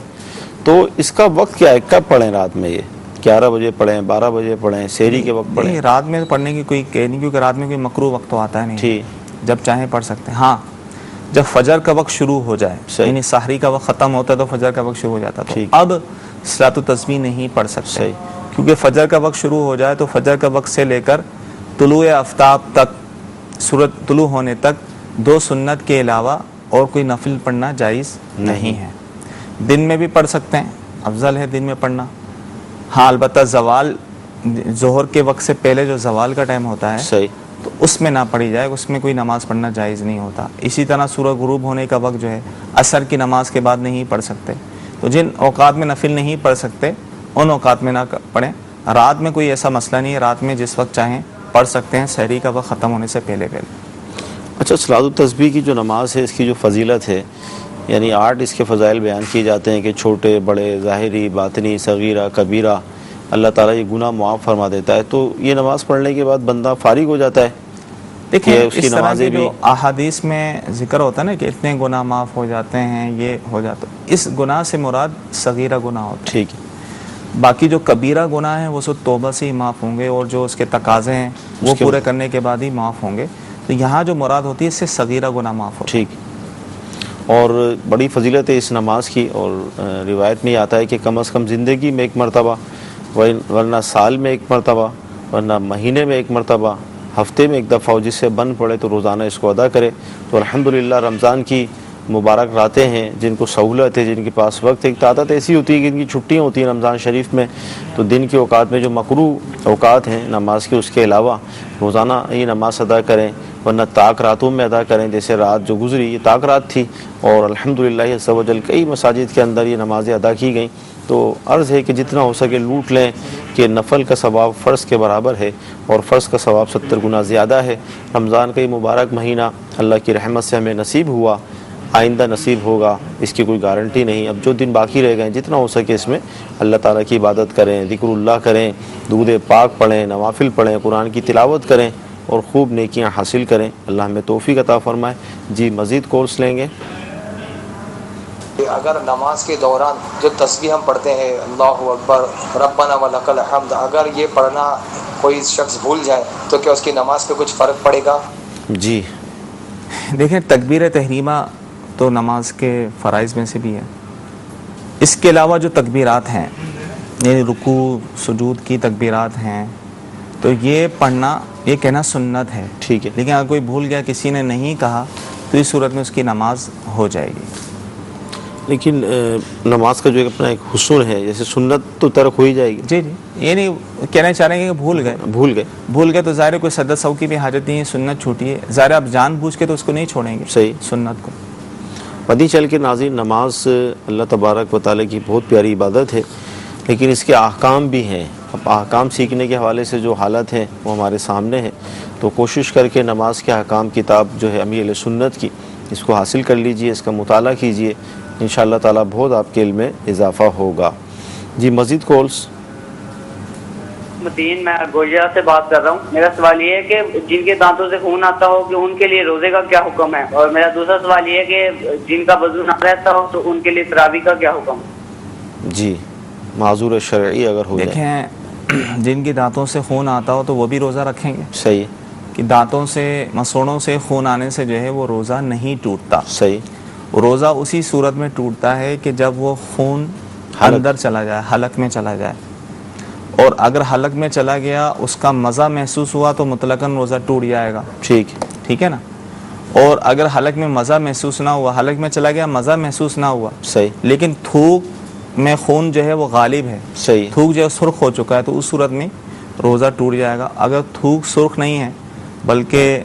B: تو اس کا وقت کیا ہے؟ کب پڑھیں رات میں؟ یہ 11 بجے پڑھیں، 12 بجے پڑھیں، سحری کے وقت پڑھیں؟
C: رات میں پڑھنے کی کوئی کہ نہیں، کیونکہ رات میں کوئی مکروہ وقت تو آتا ہے نہیں،
B: ٹھیک،
C: جب چاہیں پڑھ سکتے ہیں۔ ہاں جب فجر کا وقت شروع ہو جائے، یعنی سحری کا وقت ختم ہوتا ہے تو فجر کا وقت شروع ہو جاتا ہے، تو اب صلاۃ و تسبیح نہیں پڑھ سکتے، کیونکہ فجر کا وقت شروع ہو جائے تو فجر کا وقت سے لے کر طلوع آفتاب تک، سورج طلوع ہونے تک 2 سنت کے علاوہ اور کوئی نفل پڑھنا جائز نہیں ہے۔ دن میں بھی پڑھ سکتے ہیں، افضل ہے دن میں پڑھنا۔ ہاں البتہ زوال، ظہر کے وقت سے پہلے جو زوال کا ٹائم ہوتا ہے،
B: صحیح،
C: تو اس میں نہ پڑھی جائے، اس میں کوئی نماز پڑھنا جائز نہیں ہوتا۔ اسی طرح سورج غروب ہونے کا وقت جو ہے عصر کی نماز کے بعد نہیں پڑھ سکتے، تو جن اوقات میں نفل نہیں پڑھ سکتے ان اوقات میں نہ پڑھیں۔ رات میں کوئی ایسا مسئلہ نہیں ہے، رات میں جس وقت چاہیں پڑھ سکتے ہیں، سحری کا وقت ختم ہونے سے پہلے پہلے۔
B: اچھا، صلاۃ و تسبیح کی جو نماز ہے، اس کی جو فضیلت ہے، یعنی 8 اس کے فضائل بیان کیے جاتے ہیں کہ چھوٹے بڑے، ظاہری باطنی، صغیرہ کبیرہ، اللہ تعالیٰ یہ گناہ معاف فرما دیتا ہے، تو یہ نماز پڑھنے کے بعد بندہ فارغ ہو جاتا ہے؟
C: دیکھیں
B: اس کی
C: اس طرح
B: نمازیں
C: کے
B: بھی
C: جو احادیث میں ذکر ہوتا ہے نا کہ اتنے گناہ معاف ہو جاتے ہیں، یہ ہو جاتا ہے، اس گناہ سے مراد صغیرہ گناہ ہوتا ہے۔
B: ٹھیک ہے۔
C: باقی جو کبیرہ گناہ ہیں وہ سب توبہ سے ہی معاف ہوں گے، اور جو اس کے تقاضے ہیں وہ پورے کرنے کے بعد ہی معاف ہوں گے، تو یہاں جو مراد ہوتی ہے اس سے صغیرہ گناہ معاف ہوتا ہے۔
B: ٹھیک۔ اور بڑی فضیلت ہے اس نماز کی، اور روایت میں آتا ہے کہ کم از کم زندگی میں 1 مرتبہ، ورنہ سال میں 1 مرتبہ، ورنہ مہینے میں 1 مرتبہ، ہفتے میں 1 دفعہ، جس سے بن پڑے تو روزانہ اس کو ادا کرے۔ تو الحمدللہ رمضان کی مبارک راتیں ہیں، جن کو سہولت ہے، جن کے پاس وقت ہے، ایک عادت ایسی ہوتی ہے کہ ان کی چھٹیاں ہوتی ہیں رمضان شریف میں، تو دن کے اوقات میں جو مکروہ اوقات ہیں نماز کے، اس کے علاوہ روزانہ یہ نماز ادا کریں، ورنہ طاق راتوں میں ادا کریں۔ جیسے رات جو گزری یہ طاق رات تھی، اور الحمدللہ عز و جل کئی مساجد کے اندر یہ نمازیں ادا کی گئیں، تو عرض ہے کہ جتنا ہو سکے لوٹ لیں، کہ نفل کا ثواب فرض کے برابر ہے، اور فرض کا ثواب 70 گنا زیادہ ہے۔ رمضان کا یہ مبارک مہینہ اللہ کی رحمت سے ہمیں نصیب ہوا، آئندہ نصیب ہوگا اس کی کوئی گارنٹی نہیں۔ اب جو دن باقی رہ گئے جتنا ہو سکے اس میں اللہ تعالیٰ کی عبادت کریں، ذکر اللہ کریں، درود پاک پڑھیں، نوافل پڑھیں، قرآن کی تلاوت کریں، اور خوب نیکیاں حاصل کریں۔ اللہ ہمیں توفیق عطا فرمائے۔ جی مزید کورس لیں گے۔
Q: اگر نماز کے دوران جو تسبیح ہم پڑھتے ہیں اللہ اکبر ربنا ولک الحمد، اگر یہ پڑھنا کوئی شخص بھول جائے تو کیا اس کی نماز پہ کچھ فرق پڑے گا؟
B: جی
C: دیکھیں تکبیر تحریمہ تو نماز کے فرائض میں سے بھی ہے، اس کے علاوہ جو تکبیرات ہیں، یعنی رکوع سجود کی تکبیرات ہیں، تو یہ پڑھنا، یہ کہنا سنت ہے،
B: ٹھیک ہے،
C: لیکن اگر کوئی بھول گیا، کسی نے نہیں کہا، تو اس صورت میں اس کی نماز ہو جائے گی۔
B: لیکن نماز کا جو اپنا ایک حسن ہے، جیسے سنت تو ترک ہو ہی جائے گی۔
C: جی جی، یہ نہیں کہنا چاہ رہے ہیں کہ بھول گئے تو ظاہر کوئی سجدہ سہو کی بھی حاجت نہیں ہے، سنت چھوٹی ہے، ظاہر آپ جان بوجھ کے تو اس کو نہیں چھوڑیں گے،
B: صحیح،
C: سنت کو۔
B: پتہ چل کے ناظرین، نماز اللہ تبارک و تعالیٰ کی بہت پیاری عبادت ہے، لیکن اس کے احکام بھی ہیں، اب احکام سیکھنے کے حوالے سے جو حالت ہے وہ ہمارے سامنے ہے، تو کوشش کر کے نماز کے احکام کتاب جو ہے امیر اہل سنت کی، اس کو حاصل کر لیجئے، اس کا مطالعہ کیجئے، انشاءاللہ تعالیٰ بہت آپ کے علم میں اضافہ ہوگا۔ جی مزید کالز؟
R: متین، میں گوجرا سے بات کر رہا ہوں۔ میرا سوال یہ ہے کہ جن کے دانتوں سے خون آتا ہو کہ ان کے لیے روزے کا کیا حکم ہے، اور میرا دوسرا سوال یہ ہے کہ جن کا وضو نہ رہتا ہو تو ان کے لیے تراویح کا کیا حکم ہے؟
B: جی معذور شرعی اگر ہو جائے۔
C: دیکھیں، جن کی دانتوں سے خون آتا ہو تو وہ بھی روزہ رکھیں گے۔
B: صحیح،
C: کہ دانتوں سے مسوڑوں سے خون آنے سے جو ہے وہ روزہ نہیں ٹوٹتا۔
B: صحیح،
C: روزہ اسی صورت میں ٹوٹتا ہے کہ جب وہ خون اندر چلا جائے، حلق میں چلا جائے، اور اگر حلق میں چلا گیا اس کا مزہ محسوس ہوا تو مطلقاً روزہ ٹوٹ جائے گا۔ ٹھیک ہے نا؟ اور اگر حلق میں مزہ محسوس نہ ہوا، حلق میں چلا گیا مزہ محسوس نہ ہوا،
B: صحیح،
C: لیکن تھوک میں خون جو ہے وہ غالب ہے،
B: صحیح،
C: تھوک جو ہے سرخ ہو چکا ہے، تو اس صورت میں روزہ ٹوٹ جائے گا۔ اگر تھوک سرخ نہیں ہے بلکہ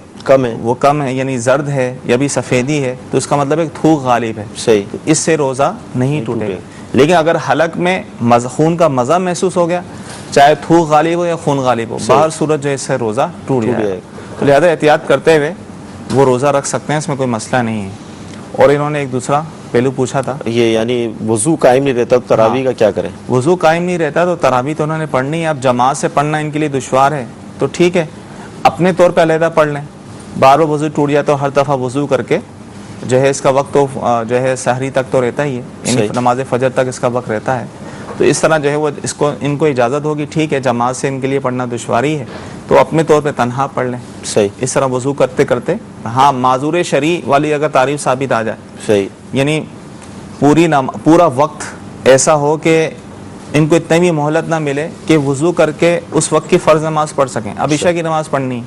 C: وہ کم ہے، یعنی زرد ہے یا بھی سفیدی ہے، تو اس کا مطلب ہے کہ تھوک غالب ہے،
B: صحیح،
C: تو اس سے روزہ نہیں ٹوٹے گا۔ لیکن اگر حلق میں خون کا مزہ محسوس ہو گیا، چاہے تھوک غالب ہو یا خون غالب ہو، باہر صورت جو ہے اس سے روزہ ٹوٹ جائے گا۔ تو لہذا احتیاط کرتے ہوئے وہ روزہ رکھ سکتے ہیں، اس میں کوئی مسئلہ نہیں ہے۔ اور انہوں نے ایک دوسرا پہلو پوچھا تھا،
B: یہ یعنی وضو قائم نہیں رہتا تو تراویح کا کیا کریں؟
C: وضو قائم نہیں رہتا تو تراویح تو انہوں نے پڑھنی ہے۔ اب جماعت سے پڑھنا ان کے لیے دشوار ہے تو ٹھیک ہے، اپنے طور پہ علیحدہ پڑھ لیں۔ بار بار وضو ٹوٹ جائے تو ہر دفعہ وضو کر کے جو ہے اس کا وقت تو جو ہے سحری تک تو رہتا ہی ہے، یعنی نماز فجر تک اس کا وقت رہتا ہے، تو اس طرح جو ہے وہ ان کو اجازت ہوگی، ٹھیک ہے جماعت سے ان کے لیے پڑھنا دشواری ہے تو اپنے طور پہ تنہا پڑھ لیں۔
B: صحیح،
C: اس طرح وضو کرتے کرتے، ہاں معذور شرعی والی اگر تعریف ثابت آ جائے،
B: صحیح،
C: یعنی پورا وقت ایسا ہو کہ ان کو اتنی بھی مہلت نہ ملے کہ وضو کر کے اس وقت کی فرض نماز پڑھ سکیں۔ اب عشاء کی نماز پڑھنی،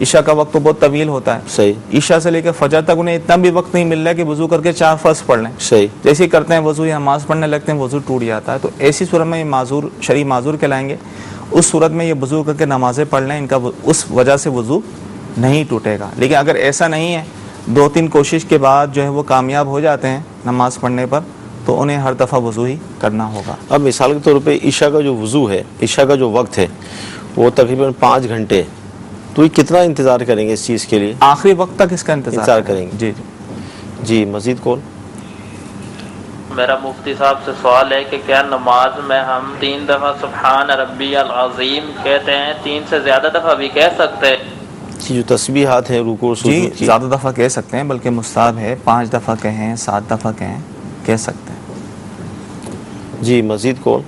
C: عشاء کا وقت تو بہت طویل ہوتا ہے،
B: صحیح،
C: عشاء سے لے کے فجر تک انہیں اتنا بھی وقت نہیں مل رہا ہے کہ وضو کر کے 4 فرض پڑھ لیں۔
B: صحیح،
C: جیسے ہی کرتے ہیں وضو یا نماز پڑھنے لگتے ہیں وضو ٹوٹ جاتا ہے، تو ایسی صورت میں یہ معذور شرعی معذور کہلائیں گے۔ اس صورت میں یہ وضو کر کے نمازیں پڑھ لیں، ان کا اس وجہ سے وضو نہیں ٹوٹے گا۔ لیکن اگر ایسا نہیں ہے، 2-3 کوشش کے بعد جو ہے وہ کامیاب ہو جاتے ہیں نماز پڑھنے پر، تو انہیں ہر دفعہ وضو ہی کرنا ہوگا۔
B: اب مثال کے طور پہ عشاء کا جو وضو ہے، عشاء کا جو وقت ہے وہ تقریباً 5 گھنٹے، تو یہ کتنا انتظار کریں گے اس چیز کے لیے؟
C: آخری وقت تک اس کا انتظار
B: کریں گے۔
C: جی
B: جی مزید کون؟
S: میرا مفتی صاحب سے سوال ہے کہ کیا نماز میں ہم 3 دفعہ سبحان ربی العظیم کہتے ہیں، 3 سے زیادہ دفعہ بھی کہہ سکتے ہیں؟
B: جی جو تسبیحات ہیں رکوع سجود کی،
C: زیادہ دفعہ کہہ سکتے ہیں، بلکہ مستحب ہے 5 دفعہ کہیں، 7 دفعہ کہیں، کہہ سکتے ہیں۔
B: جی مزید کون؟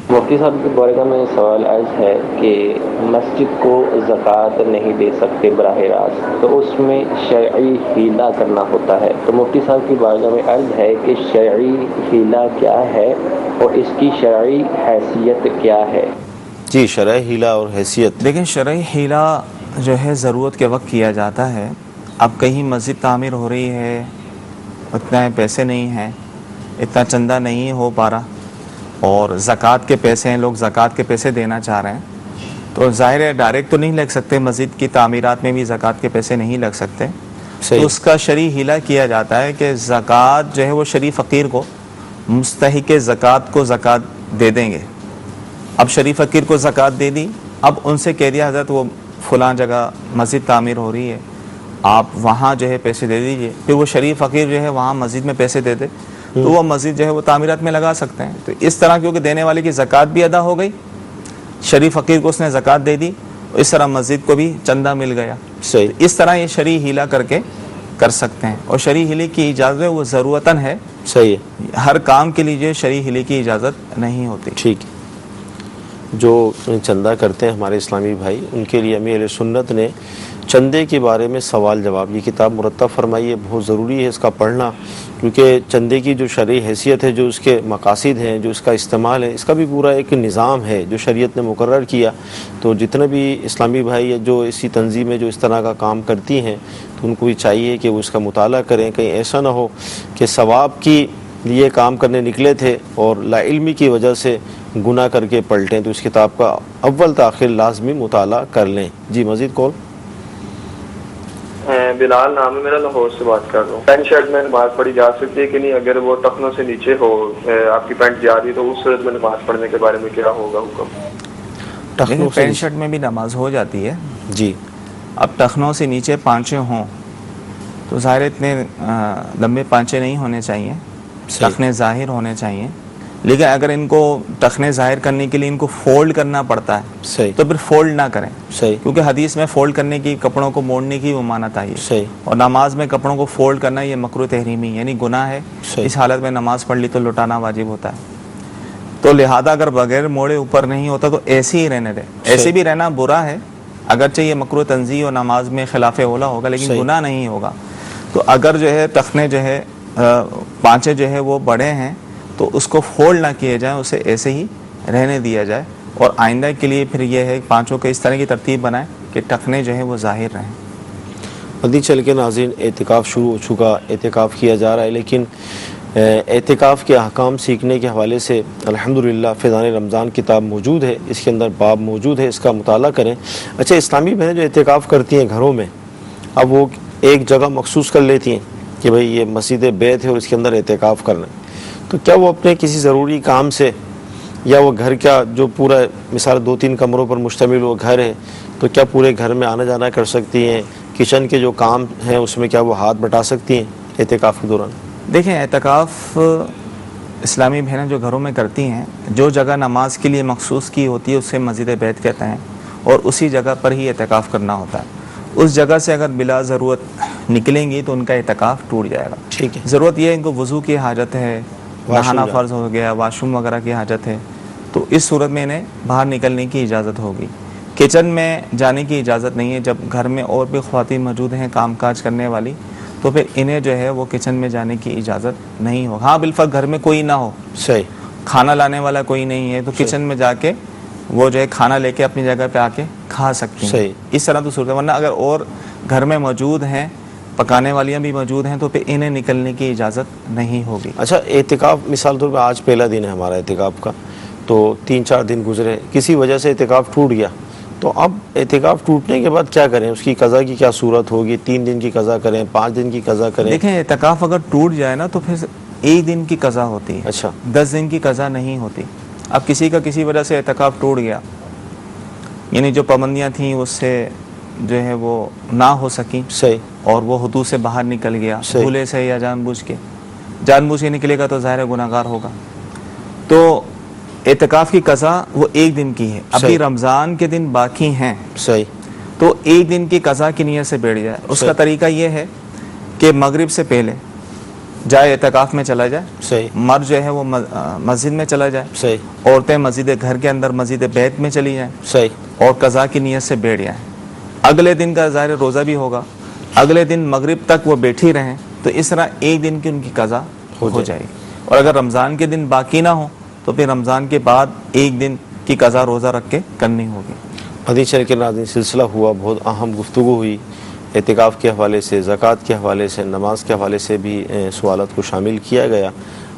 T: مفتی صاحب کے بارگاہ میں سوال عرض ہے کہ مسجد کو زکوٰۃ نہیں دے سکتے براہ راست، تو اس میں شرعی حیلہ کرنا ہوتا ہے، تو مفتی صاحب کی بارگاہ میں عرض ہے کہ شرعی حیلہ کیا ہے اور اس کی شرعی حیثیت کیا ہے؟
B: جی شرعی حیلہ اور حیثیت،
C: لیکن شرعی حیلہ جو ہے ضرورت کے وقت کیا جاتا ہے۔ اب کہیں مسجد تعمیر ہو رہی ہے، اتنا پیسے نہیں ہیں، اتنا چندہ نہیں ہو پا رہا، اور زکوٰۃ کے پیسے ہیں، لوگ زکوٰۃ کے پیسے دینا چاہ رہے ہیں، تو ظاہر ہے ڈائریکٹ تو نہیں لگ سکتے، مسجد کی تعمیرات میں بھی زکوٰۃ کے پیسے نہیں لگ سکتے، تو اس کا شرعی حیلہ کیا جاتا ہے کہ زکوٰۃ جو ہے وہ شریف فقیر کو، مستحق زکوٰۃ کو زکوٰۃ دے دیں گے۔ اب شریف فقیر کو زکوٰۃ دے دی، اب ان سے کہہ دیا حضرت وہ فلاں جگہ مسجد تعمیر ہو رہی ہے، آپ وہاں جو ہے پیسے دے دیجئے، پھر وہ شریف فقیر جو ہے وہاں مسجد میں پیسے دے دے، تو وہ مسجد جو ہے وہ تعمیرات میں لگا سکتے ہیں۔ تو اس طرح کیونکہ دینے والے کی زکوٰۃ بھی ادا ہو گئی، شریف فقیر کو اس نے زکوٰۃ دے دی، اس طرح مسجد کو بھی چندہ مل گیا۔ اس طرح یہ شرعی حیلہ کر کے کر سکتے ہیں، اور شرعی حیلے کی اجازت وہ ضرورتاً ہے،
B: صحیح ہے،
C: ہر کام کے لیے شرعی حیلے کی اجازت نہیں ہوتی۔
B: ٹھیک ہے، جو چندہ کرتے ہیں ہمارے اسلامی بھائی، ان کے لیے امیر اہل سنت نے چندے کے بارے میں سوال جواب یہ کتاب مرتب فرمائی ہے، بہت ضروری ہے اس کا پڑھنا، کیونکہ چندے کی جو شرعی حیثیت ہے، جو اس کے مقاصد ہیں، جو اس کا استعمال ہے، اس کا بھی پورا ایک نظام ہے جو شریعت نے مقرر کیا۔ تو جتنے بھی اسلامی بھائی جو اسی تنظیمیں جو اس طرح کا کام کرتی ہیں، تو ان کو بھی چاہیے کہ وہ اس کا مطالعہ کریں، کہیں ایسا نہ ہو کہ ثواب کی لیے کام کرنے نکلے تھے اور لا علمی کی وجہ سے گناہ کر کے پلٹیں، تو اس کتاب کا اول تاخیر لازمی مطالعہ کر لیں۔ جی مزید کال؟
U: بلال نام ہے میرا، لاہور سے بات کر رہا ہوں. پینٹ شرٹ میں نماز پڑھی جا سکتی ہے کہ نہیں؟ اگر وہ ٹخنوں سے نیچے ہو آپ کی پینٹ جا رہی ہے تو اس صورت میں نماز پڑھنے کے بارے میں کیا ہوگا حکم؟
C: پینٹ شرٹ میں بھی نماز ہو جاتی ہے
B: جی.
C: اب ٹخنوں سے نیچے پانچے ہوں تو ظاہر اتنے لمبے پانچے نہیں ہونے چاہیے، ٹخنے ظاہر ہونے چاہیے. لیکن اگر ان کو ٹخنے ظاہر کرنے کے لیے ان کو فولڈ کرنا پڑتا ہے تو پھر فولڈ نہ کریں، کیونکہ حدیث میں فولڈ کرنے کی، کپڑوں کو موڑنے کی ممانعت آئی ہے. اور نماز میں کپڑوں کو فولڈ کرنا یہ مکروہ تحریمی یعنی گناہ ہے. اس حالت میں نماز پڑھ لی تو لوٹانا واجب ہوتا ہے. تو لہذا اگر بغیر موڑے اوپر نہیں ہوتا تو ایسے ہی رہنے دیں. ایسے بھی رہنا برا ہے، اگرچہ یہ مکروہ تنزیہ اور نماز میں خلاف اولا ہوگا لیکن گناہ نہیں ہوگا. تو اگر جو ہے ٹخنے جو ہے پانچے جو ہے وہ بڑے ہیں تو اس کو فولڈ نہ کیے جائیں، اسے ایسے ہی رہنے دیا جائے. اور آئندہ کے لیے پھر یہ ہے پانچوں کے اس طرح کی ترتیب بنائیں کہ ٹخنے جو ہیں وہ ظاہر رہیں.
B: مدنی چینل کے ناظرین، اعتکاف شروع ہو چکا، اعتکاف کیا جا رہا ہے، لیکن اعتکاف کے احکام سیکھنے کے حوالے سے الحمدللہ فیضان رمضان کتاب موجود ہے، اس کے اندر باب موجود ہے، اس کا مطالعہ کریں. اچھا، اسلامی بہنیں جو اعتکاف کرتی ہیں گھروں میں، اب وہ ایک جگہ مخصوص کر لیتی ہیں کہ بھئی یہ مسجد بیت ہے اور اس کے اندر اعتکاف کرنا ہے، تو کیا وہ اپنے کسی ضروری کام سے، یا وہ گھر کا جو پورا مثال 2-3 کمروں پر مشتمل وہ گھر ہے تو کیا پورے گھر میں آنا جانا کر سکتی ہیں؟ کچن کے جو کام ہیں اس میں کیا وہ ہاتھ بٹا سکتی ہیں اعتکاف کے دوران؟
C: دیکھیں، اعتکاف اسلامی بہنیں جو گھروں میں کرتی ہیں، جو جگہ نماز کے لیے مخصوص کی ہوتی ہے اسے مسجد بیت کہتے ہیں، اور اسی جگہ پر ہی اعتکاف کرنا ہوتا ہے. اس جگہ سے اگر بلا ضرورت نکلیں گی تو ان کا اعتکاف ٹوٹ جائے گا.
B: ٹھیک ہے.
C: ضرورت یہ ہے ان کو وضو کی حاجت ہے، نہانا فرض ہو گیا، واش روم وغیرہ کی حاجت ہے، تو اس صورت میں انہیں باہر نکلنے کی اجازت ہوگی. کچن میں جانے کی اجازت نہیں ہے. جب گھر میں اور بھی خواتین موجود ہیں کام کاج کرنے والی تو پھر انہیں جو ہے وہ کچن میں جانے کی اجازت نہیں ہو. ہاں بالفرض گھر میں کوئی نہ ہو،
B: صحیح،
C: کھانا لانے والا کوئی نہیں ہے تو کچن میں جا کے وہ جو ہے کھانا لے کے اپنی جگہ پہ آ کے کھا سکتی ہیں.
B: صحیح.
C: اس طرح تو صورت ہے. ورنہ اگر اور گھر میں موجود ہیں، پکانے والیاں بھی موجود ہیں تو پھر انہیں نکلنے کی اجازت نہیں ہوگی.
B: اچھا، اعتکاف مثال طور پہ آج پہلا دن ہے ہمارا اعتکاف کا، تو 3-4 دن گزرے، کسی وجہ سے اعتکاف ٹوٹ گیا، تو اب اعتکاف ٹوٹنے کے بعد کیا کریں؟ اس کی قضا کی کیا صورت ہوگی؟ 3 دن کی قضا کریں، 5 دن کی قضا کریں؟
C: دیکھیں، اعتکاف اگر ٹوٹ جائے نا تو پھر 1 دن کی قضا ہوتی ہے.
B: اچھا،
C: 10 دن کی قضا نہیں ہوتی. اب کسی کا کسی وجہ سے اعتکاف ٹوٹ گیا، یعنی جو پابندیاں تھیں اس سے جو ہے وہ نہ ہو سکیں،
B: صحیح،
C: اور وہ حدود سے باہر نکل گیا، بھولے سے یا جان بوجھ کے نکلے گا تو ظاہر گناہ گار ہوگا. تو اعتکاف کی قضا وہ 1 دن کی ہے. ابھی رمضان کے دن باقی ہیں،
B: صحیح،
C: تو 1 دن کی قضا کی نیت سے بیٹھ جائے. اس کا طریقہ یہ ہے کہ مغرب سے پہلے جائے اعتکاف میں چلا جائے.
B: صحیح.
C: مرد جو ہے وہ مسجد میں چلا جائے.
B: صحیح.
C: عورتیں مسجد گھر کے اندر مسجد بیت میں چلی جائیں.
B: صحیح.
C: اور قضا کی نیت سے بیٹھ جائیں. اگلے دن کا ظاہر روزہ بھی ہوگا، اگلے دن مغرب تک وہ بیٹھی رہیں، تو اس طرح 1 دن کی ان کی قضا ہو جائے گی. اور اگر رمضان کے دن باقی نہ ہو تو پھر رمضان کے بعد 1 دن کی قضا روزہ رکھ کے کرنی ہوگی.
B: مدنی چینل کے ناظرین، سلسلہ ہوا، بہت اہم گفتگو ہوئی، اعتکاف کے حوالے سے، زکوٰۃ کے حوالے سے، نماز کے حوالے سے بھی سوالات کو شامل کیا گیا.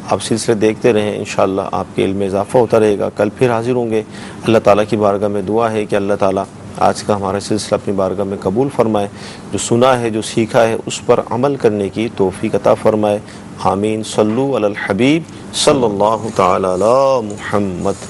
B: آپ سلسلے دیکھتے رہیں، انشاءاللہ آپ کے علم میں اضافہ ہوتا رہے گا. کل پھر حاضر ہوں گے. اللہ تعالیٰ کی بارگاہ میں دعا ہے کہ اللہ تعالیٰ آج کا ہمارا سلسلہ اپنی بارگاہ میں قبول فرمائے، جو سنا ہے، جو سیکھا ہے، اس پر عمل کرنے کی توفیق عطا فرمائے. آمین. صلو علی الحبیب صلی اللہ تعالی علی محمد.